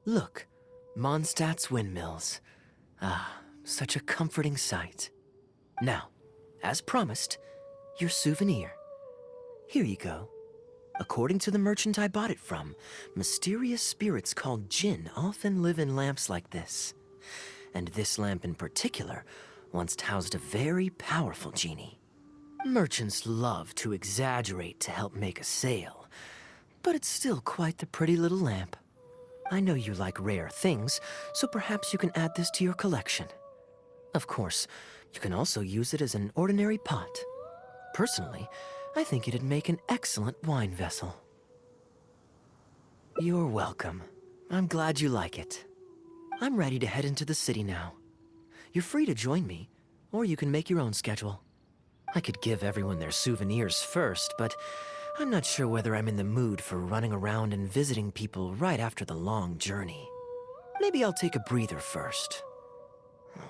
Look, Mondstadt's windmills. Ah, such a comforting sight. Now, as promised, your souvenir. Here you go. According to the merchant I bought it from, mysterious spirits called Jinn often live in lamps like this. And this lamp in particular once housed a very powerful genie. Merchants love to exaggerate to help make a sale, but it's still quite the pretty little lamp. I know you like rare things, so perhaps you can add this to your collection. Of course, you can also use it as an ordinary pot. Personally, I think it'd make an excellent wine vessel. You're welcome. I'm glad you like it. I'm ready to head into the city now. You're free to join me, or you can make your own schedule. I could give everyone their souvenirs first, but I'm not sure whether I'm in the mood for running around and visiting people right after the long journey. Maybe I'll take a breather first.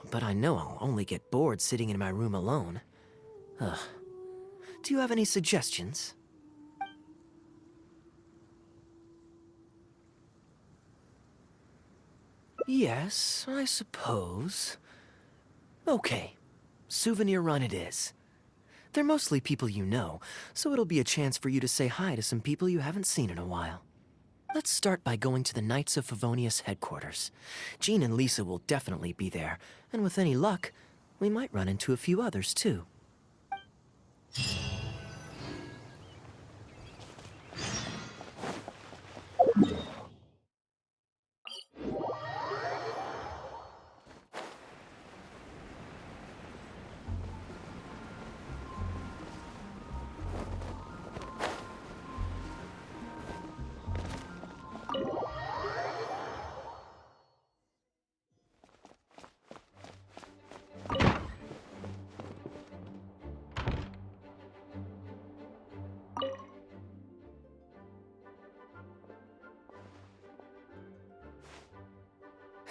But I know I'll only get bored sitting in my room alone. Ugh. Do you have any suggestions? Yes, I suppose. Okay, souvenir run it is. They're mostly people you know, so it'll be a chance for you to say hi to some people you haven't seen in a while. Let's start by going to the Knights of Favonius headquarters. Jean and Lisa will definitely be there, and with any luck, we might run into a few others too.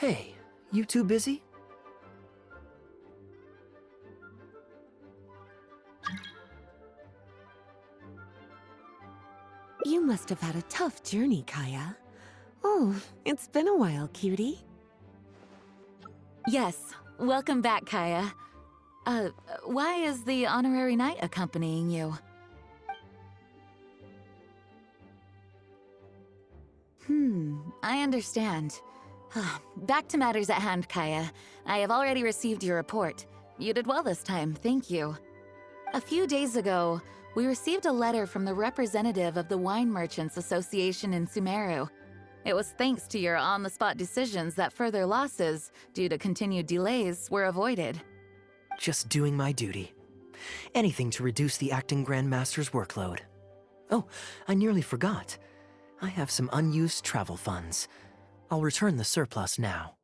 Hey, you two busy? You must have had a tough journey, Kaya. Oh, it's been a while, cutie. Yes, welcome back, Kaya. Why is the honorary knight accompanying you? I understand. Back to matters at hand, Kaya. I have already received your report. You did well this time, thank you. A few days ago, we received a letter from the representative of the Wine Merchants Association in Sumeru. It was thanks to your on-the-spot decisions that further losses, due to continued delays, were avoided. Just doing my duty. Anything to reduce the acting Grandmaster's workload. Oh, I nearly forgot. I have some unused travel funds. I'll return the surplus now.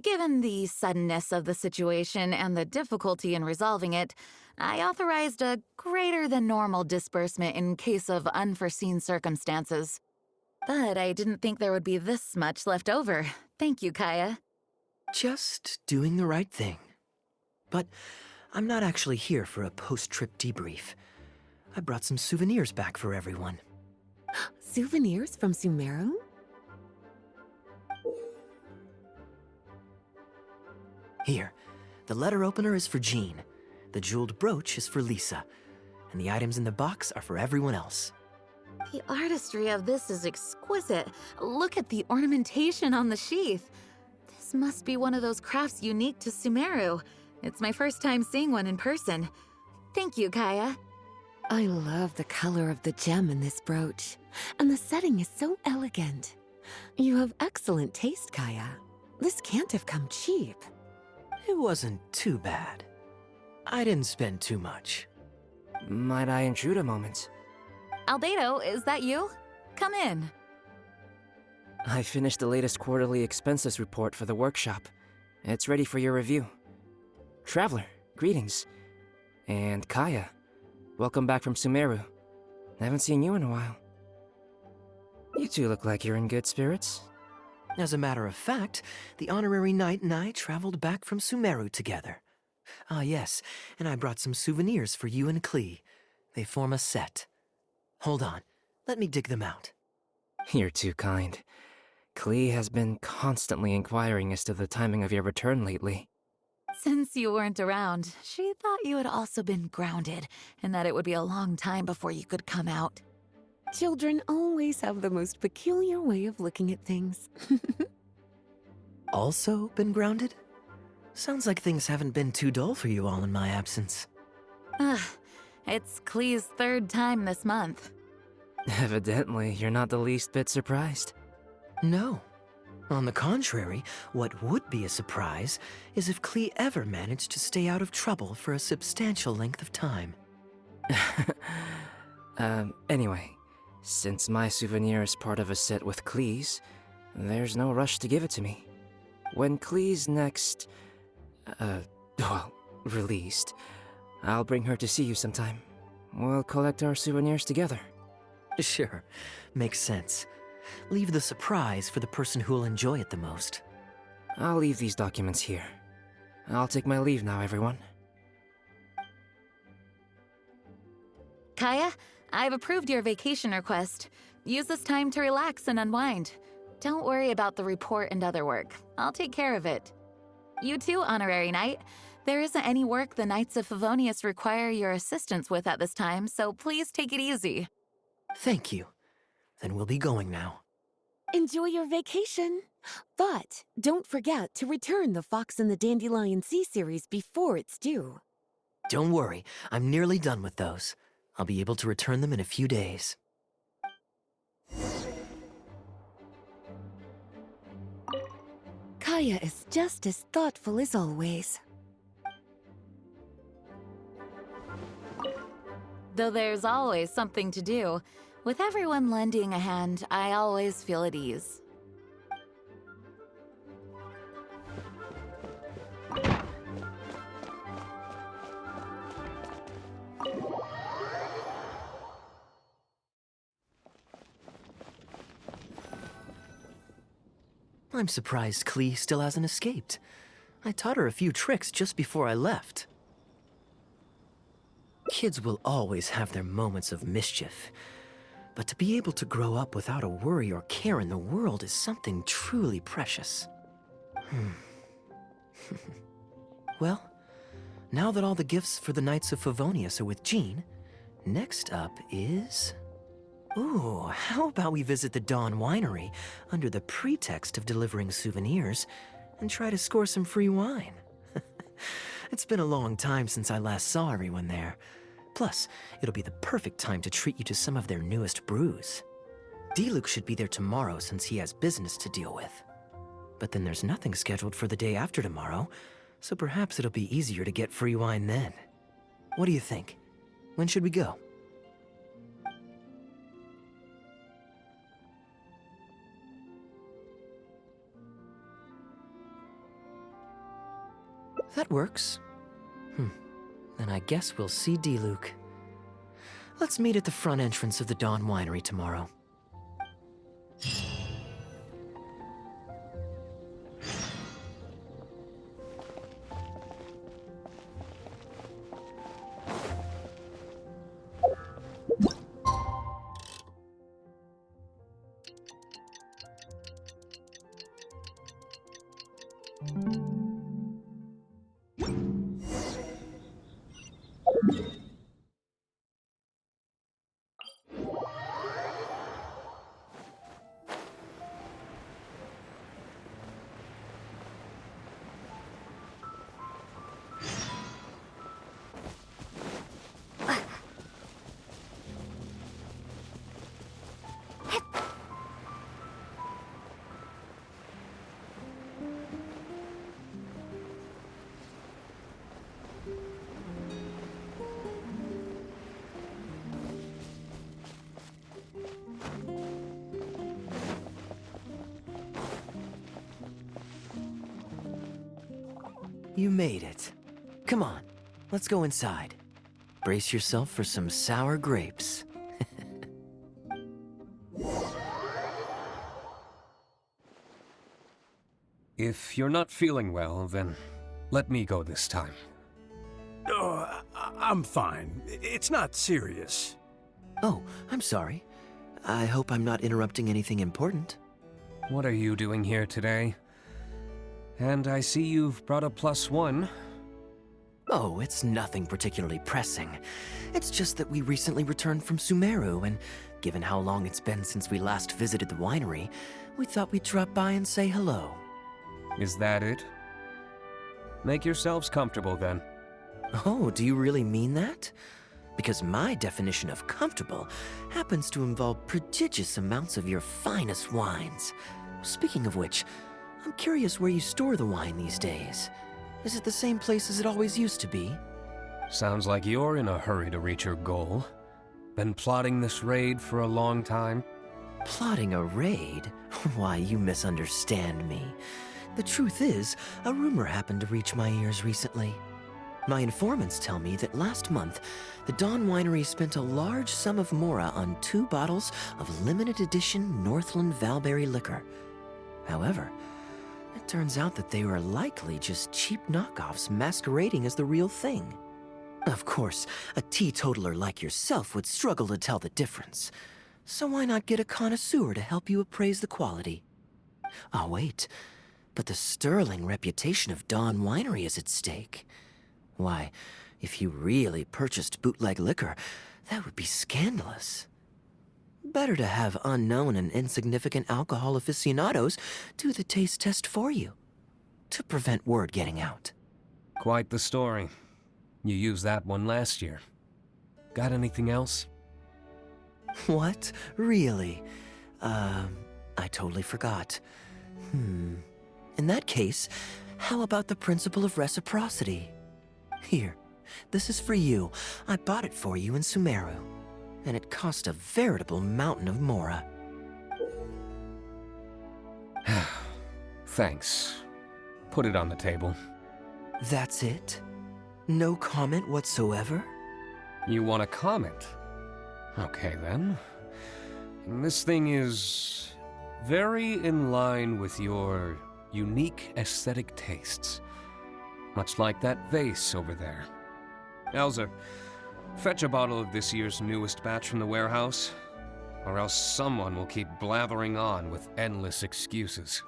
Given the suddenness of the situation and the difficulty in resolving it, I authorized a greater than normal disbursement in case of unforeseen circumstances. But I didn't think there would be this much left over. Thank you, Kaya. Just doing the right thing. But I'm not actually here for a post-trip debrief. I brought some souvenirs back for everyone. Souvenirs from Sumeru? Here, the letter opener is for Jean, the jeweled brooch is for Lisa, and the items in the box are for everyone else. The artistry of this is exquisite. Look at the ornamentation on the sheath. This must be one of those crafts unique to Sumeru. It's my first time seeing one in person. Thank you, Kaya. I love the color of the gem in this brooch, and the setting is so elegant. You have excellent taste, Kaya. This can't have come cheap. It wasn't too bad. I didn't spend too much. Might I intrude a moment? Albedo, is that you? Come in. I finished the latest quarterly expenses report for the workshop. It's ready for your review. Traveler, greetings. And Kaya, welcome back from Sumeru. I haven't seen you in a while. You two look like you're in good spirits. As a matter of fact, the honorary knight and I traveled back from Sumeru together. Ah yes, and I brought some souvenirs for you and Klee. They form a set. Hold on, let me dig them out. You're too kind. Klee has been constantly inquiring as to the timing of your return lately. Since you weren't around, she thought you had also been grounded, and that it would be a long time before you could come out. Children always have the most peculiar way of looking at things. Also been grounded? Sounds like things haven't been too dull for you all in my absence. It's Klee's third time this month. Evidently, you're not the least bit surprised. No. On the contrary, what would be a surprise is if Klee ever managed to stay out of trouble for a substantial length of time. Anyway, since my souvenir is part of a set with Klee's, there's no rush to give it to me. When Klee's next, released, I'll bring her to see you sometime. We'll collect our souvenirs together. Sure, makes sense. Leave the surprise for the person who'll enjoy it the most. I'll leave these documents here. I'll take my leave now, everyone. Kaya, I've approved your vacation request. Use this time to relax and unwind. Don't worry about the report and other work. I'll take care of it. You too, Honorary Knight. There isn't any work the Knights of Favonius require your assistance with at this time, so please take it easy. Thank you. Then we'll be going now. Enjoy your vacation. But don't forget to return the Fox and the Dandelion Sea series before it's due. Don't worry, I'm nearly done with those. I'll be able to return them in a few days. Kaya is just as thoughtful as always. Though there's always something to do, with everyone lending a hand, I always feel at ease. I'm surprised Klee still hasn't escaped. I taught her a few tricks just before I left. Kids will always have their moments of mischief, but to be able to grow up without a worry or care in the world is something truly precious. Well, now that all the gifts for the Knights of Favonius are with Jean, next up is... Ooh, how about we visit the Dawn Winery under the pretext of delivering souvenirs and try to score some free wine? It's been a long time since I last saw everyone there. Plus, it'll be the perfect time to treat you to some of their newest brews. Diluc should be there tomorrow since he has business to deal with. But then there's nothing scheduled for the day after tomorrow, so perhaps it'll be easier to get free wine then. What do you think? When should we go? That works. Then I guess we'll see Diluc. Let's meet at the front entrance of the Dawn Winery tomorrow. You made it. Come on, let's go inside. Brace yourself for some sour grapes. If you're not feeling well, then let me go this time. Oh, I'm fine. It's not serious. Oh, I'm sorry. I hope I'm not interrupting anything important. What are you doing here today? And I see you've brought a +1. Oh, it's nothing particularly pressing. It's just that we recently returned from Sumeru, and given how long it's been since we last visited the winery, we thought we'd drop by and say hello. Is that it? Make yourselves comfortable then. Oh, do you really mean that? Because my definition of comfortable happens to involve prodigious amounts of your finest wines. Speaking of which, I'm curious where you store the wine these days. Is it the same place as it always used to be? Sounds like you're in a hurry to reach your goal. Been plotting this raid for a long time? Plotting a raid? Why, you misunderstand me. The truth is, a rumor happened to reach my ears recently. My informants tell me that last month, the Dawn Winery spent a large sum of mora on 2 bottles of limited edition Northland Valberry liquor. However, it turns out that they were likely just cheap knockoffs masquerading as the real thing. Of course, a teetotaler like yourself would struggle to tell the difference. So why not get a connoisseur to help you appraise the quality? Oh, wait. But the sterling reputation of Dawn Winery is at stake. Why, if you really purchased bootleg liquor, that would be scandalous. Better to have unknown and insignificant alcohol aficionados do the taste test for you, to prevent word getting out. Quite the story. You used that one last year. Got anything else? What? Really? I totally forgot. In that case, how about the principle of reciprocity? Here, this is for you. I bought it for you in Sumeru, and it cost a veritable mountain of mora. Thanks. Put it on the table. That's it? No comment whatsoever? You want a comment? Okay then. This thing is very in line with your unique aesthetic tastes. Much like that vase over there. Elzer, fetch a bottle of this year's newest batch from the warehouse, or else someone will keep blathering on with endless excuses.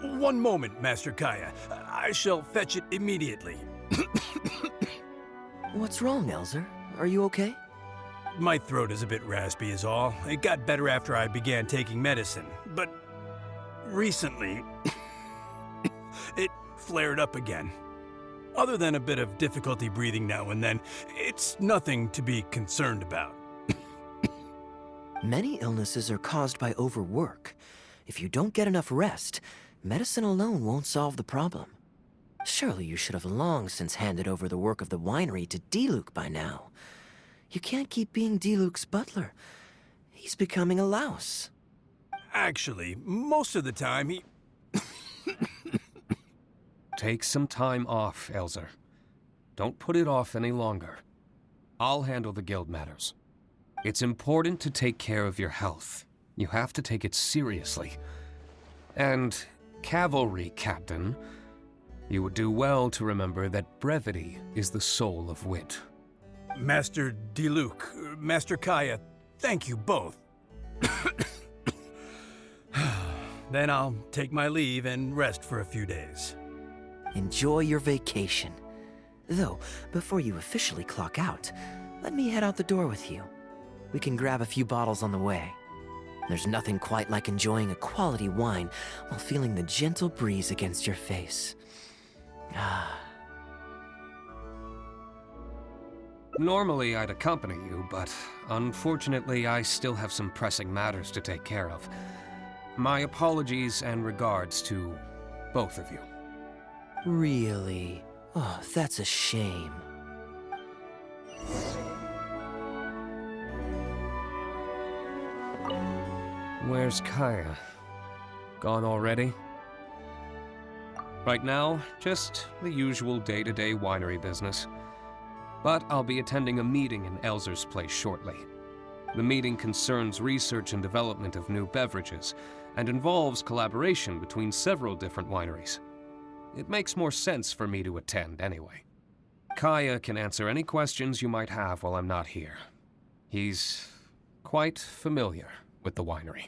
One moment, Master Kaya. I shall fetch it immediately. What's wrong, Elzer? Are you okay? My throat is a bit raspy is all. It got better after I began taking medicine, but recently it flared up again. Other than a bit of difficulty breathing now and then, it's nothing to be concerned about. Many illnesses are caused by overwork. If you don't get enough rest, medicine alone won't solve the problem. Surely you should have long since handed over the work of the winery to Diluc by now. You can't keep being Diluc's butler. He's becoming a louse. Actually, most of the time he... Take some time off, Elzer. Don't put it off any longer. I'll handle the guild matters. It's important to take care of your health. You have to take it seriously. And, cavalry captain, you would do well to remember that brevity is the soul of wit. Master Diluc, Master Kaya, thank you both. Then I'll take my leave and rest for a few days. Enjoy your vacation. Though, before you officially clock out, let me head out the door with you. We can grab a few bottles on the way. There's nothing quite like enjoying a quality wine while feeling the gentle breeze against your face. Normally I'd accompany you, but unfortunately I still have some pressing matters to take care of. My apologies and regards to both of you. Really? Oh, that's a shame. Where's Kaya? Gone already? Right now, just the usual day-to-day winery business. But I'll be attending a meeting in Elzer's place shortly. The meeting concerns research and development of new beverages, and involves collaboration between several different wineries. It makes more sense for me to attend anyway. Kaya can answer any questions you might have while I'm not here. He's quite familiar with the winery.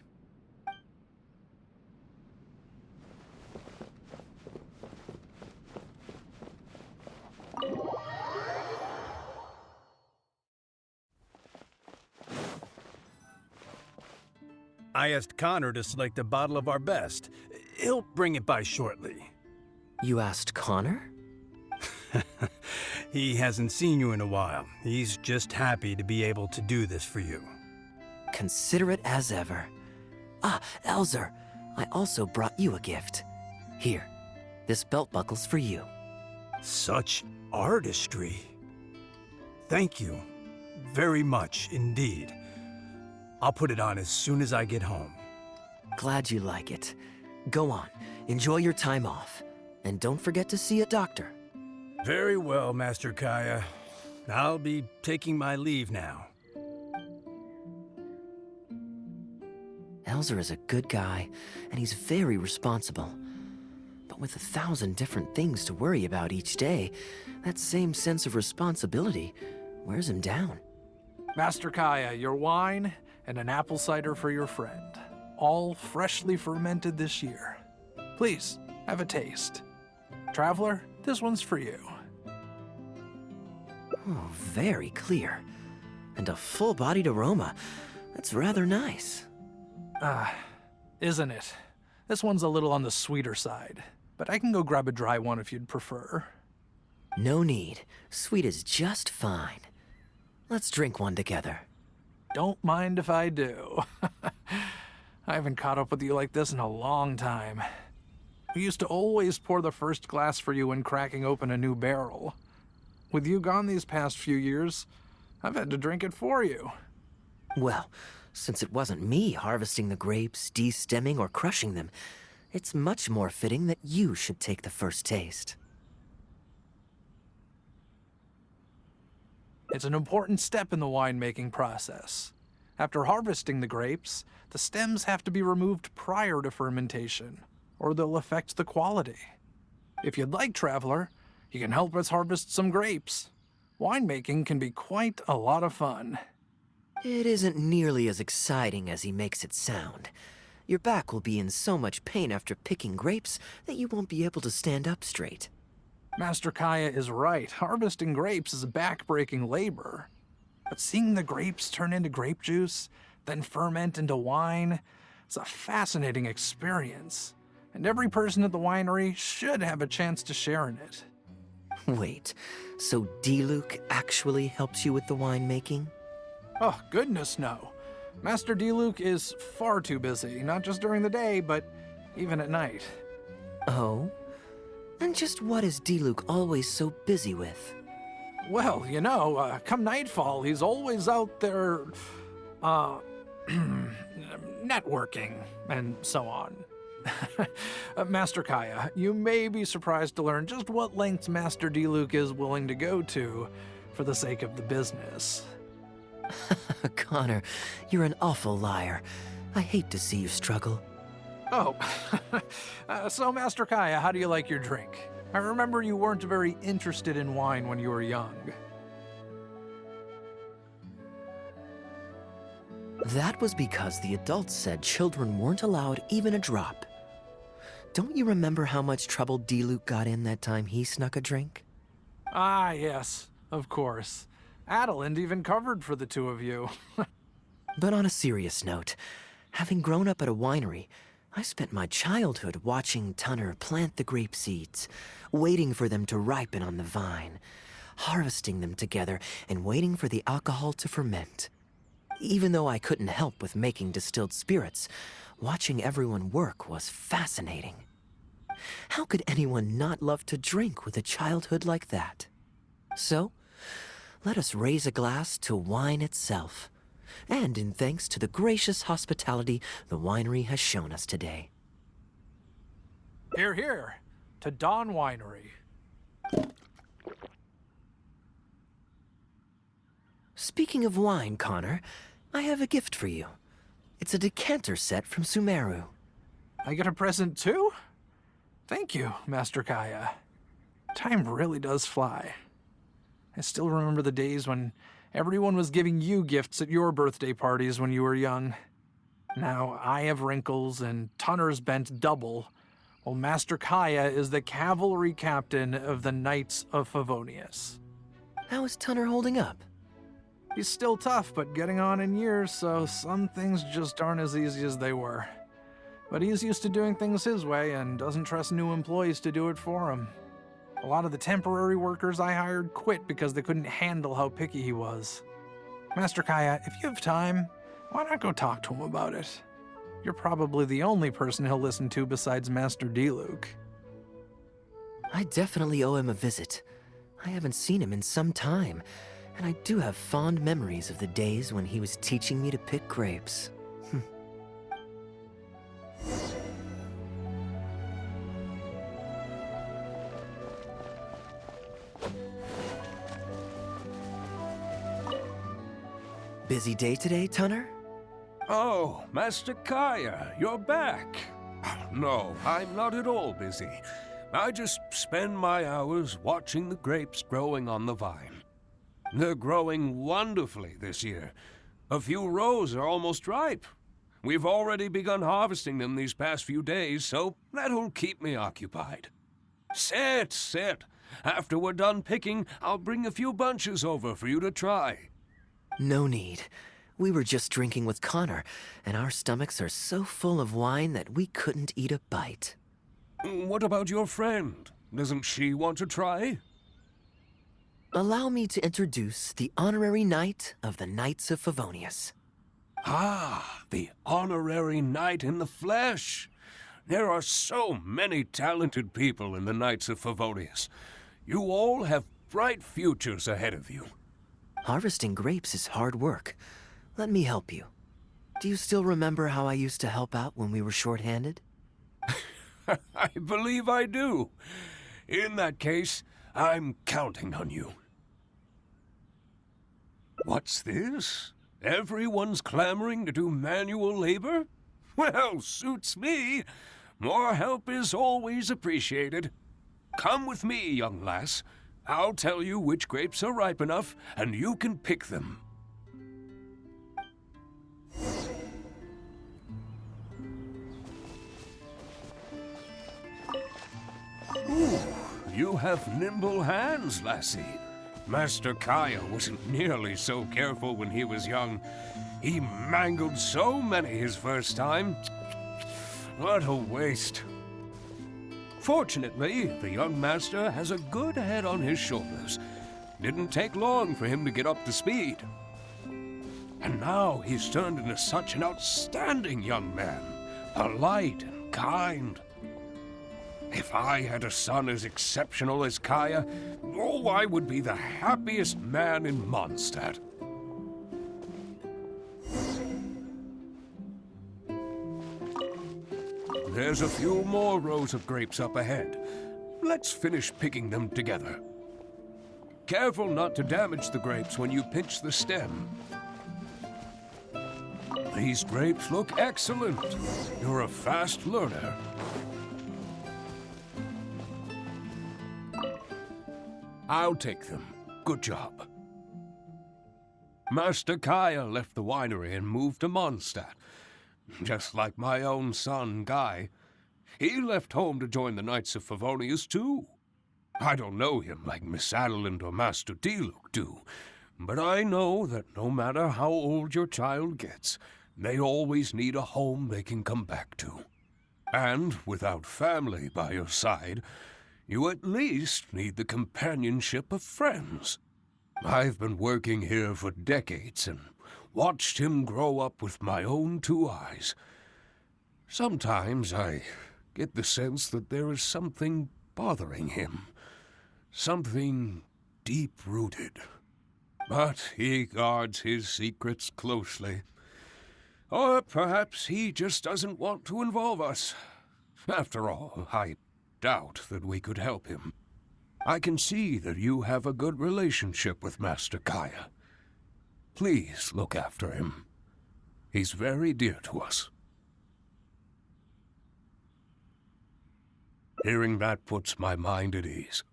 I asked Connor to select a bottle of our best. He'll bring it by shortly. You asked Connor? He hasn't seen you in a while. He's just happy to be able to do this for you. Considerate as ever. Ah, Elzer, I also brought you a gift. Here, this belt buckle's for you. Such artistry. Thank you very much indeed. I'll put it on as soon as I get home. Glad you like it. Go on, enjoy your time off. And don't forget to see a doctor. Very well, Master Kaya. I'll be taking my leave now. Elzer is a good guy, and he's very responsible. But with 1,000 different things to worry about each day, that same sense of responsibility wears him down. Master Kaya, your wine and an apple cider for your friend. All freshly fermented this year. Please, have a taste. Traveler, this one's for you. Oh, very clear. And a full-bodied aroma. That's rather nice. Isn't it? This one's a little on the sweeter side, but I can go grab a dry one if you'd prefer. No need. Sweet is just fine. Let's drink one together. Don't mind if I do. I haven't caught up with you like this in a long time. We used to always pour the first glass for you when cracking open a new barrel. With you gone these past few years, I've had to drink it for you. Well, since it wasn't me harvesting the grapes, de-stemming, or crushing them, it's much more fitting that you should take the first taste. It's an important step in the winemaking process. After harvesting the grapes, the stems have to be removed prior to fermentation, or they'll affect the quality. If you'd like, Traveler, you can help us harvest some grapes. Winemaking can be quite a lot of fun. It isn't nearly as exciting as he makes it sound. Your back will be in so much pain after picking grapes that you won't be able to stand up straight. Master Kaya is right. Harvesting grapes is back-breaking labor. But seeing the grapes turn into grape juice, then ferment into wine, it's a fascinating experience. And every person at the winery should have a chance to share in it. Wait, so Diluc actually helps you with the winemaking? Oh, goodness no. Master Diluc is far too busy, not just during the day, but even at night. Oh? And just what is Diluc always so busy with? Well, you know, come nightfall, he's always out there, networking and so on. Master Kaya, you may be surprised to learn just what lengths Master Diluc is willing to go to for the sake of the business. Connor, you're an awful liar. I hate to see you struggle. Oh, so Master Kaya, how do you like your drink? I remember you weren't very interested in wine when you were young. That was because the adults said children weren't allowed even a drop. Don't you remember how much trouble Diluc got in that time he snuck a drink? Ah, yes, of course. Adeline even covered for the two of you. But on a serious note, having grown up at a winery, I spent my childhood watching Tunner plant the grape seeds, waiting for them to ripen on the vine, harvesting them together, and waiting for the alcohol to ferment. Even though I couldn't help with making distilled spirits, watching everyone work was fascinating. How could anyone not love to drink with a childhood like that? So, let us raise a glass to wine itself, and in thanks to the gracious hospitality the winery has shown us today. Here, here, to Dawn Winery. Speaking of wine, Connor, I have a gift for you. It's a decanter set from Sumeru. I get a present too? Thank you, Master Kaya. Time really does fly. I still remember the days when everyone was giving you gifts at your birthday parties when you were young. Now, I have wrinkles and Tunner's bent double, while Master Kaya is the cavalry captain of the Knights of Favonius. How is Tunner holding up? He's still tough, but getting on in years, so some things just aren't as easy as they were. But he's used to doing things his way and doesn't trust new employees to do it for him. A lot of the temporary workers I hired quit because they couldn't handle how picky he was. Master Kaya, if you have time, why not go talk to him about it? You're probably the only person he'll listen to besides Master Diluc. I definitely owe him a visit. I haven't seen him in some time, and I do have fond memories of the days when he was teaching me to pick grapes. Busy day today, Tunner? Oh, Master Kaya, you're back. No, I'm not at all busy. I just spend my hours watching the grapes growing on the vine. They're growing wonderfully this year. A few rows are almost ripe. We've already begun harvesting them these past few days, so that'll keep me occupied. Sit. After we're done picking, I'll bring a few bunches over for you to try. No need. We were just drinking with Connor, and our stomachs are so full of wine that we couldn't eat a bite. What about your friend? Doesn't she want to try? Allow me to introduce the honorary knight of the Knights of Favonius. Ah, the honorary knight in the flesh. There are so many talented people in the Knights of Favonius. You all have bright futures ahead of you. Harvesting grapes is hard work. Let me help you. Do you still remember how I used to help out when we were short-handed? I believe I do. In that case, I'm counting on you. What's this? Everyone's clamoring to do manual labor? Well, suits me. More help is always appreciated. Come with me, young lass. I'll tell you which grapes are ripe enough, and you can pick them. Ooh, you have nimble hands, lassie. Master Kaya wasn't nearly so careful when he was young. He mangled so many his first time. What a waste. Fortunately, the young master has a good head on his shoulders. Didn't take long for him to get up to speed. And now he's turned into such an outstanding young man, polite and kind. If I had a son as exceptional as Kaya, oh, I would be the happiest man in Mondstadt. There's a few more rows of grapes up ahead. Let's finish picking them together. Careful not to damage the grapes when you pinch the stem. These grapes look excellent. You're a fast learner. I'll take them. Good job. Master Kaya left the winery and moved to Mondstadt. Just like my own son, Guy. He left home to join the Knights of Favonius, too. I don't know him like Miss Adeline or Master Diluc do, but I know that no matter how old your child gets, they always need a home they can come back to. And without family by your side, you at least need the companionship of friends. I've been working here for decades and watched him grow up with my own two eyes. Sometimes I get the sense that there is something bothering him, something deep-rooted. But he guards his secrets closely. Or perhaps he just doesn't want to involve us. After all, I doubt that we could help him. I can see that you have a good relationship with Master Kaya. Please look after him. He's very dear to us. Hearing that puts my mind at ease.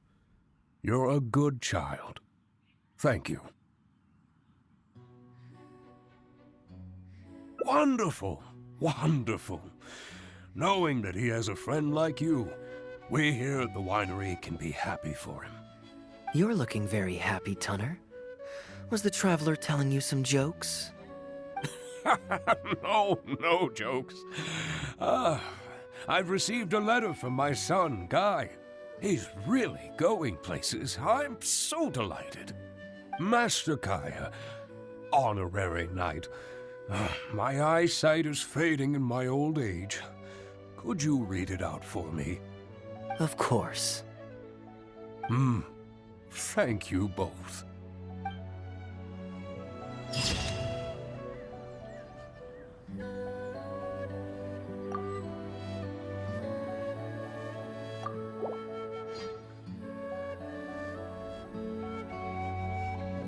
You're a good child. Thank you. Wonderful! Wonderful. Knowing that he has a friend like you, we here at the winery can be happy for him. You're looking very happy, Tunner. Was the traveler telling you some jokes? No jokes. I've received a letter from my son, Guy. He's really going places. I'm so delighted. Master Kaya, honorary knight. My eyesight is fading in my old age. Could you read it out for me? Of course. Thank you both.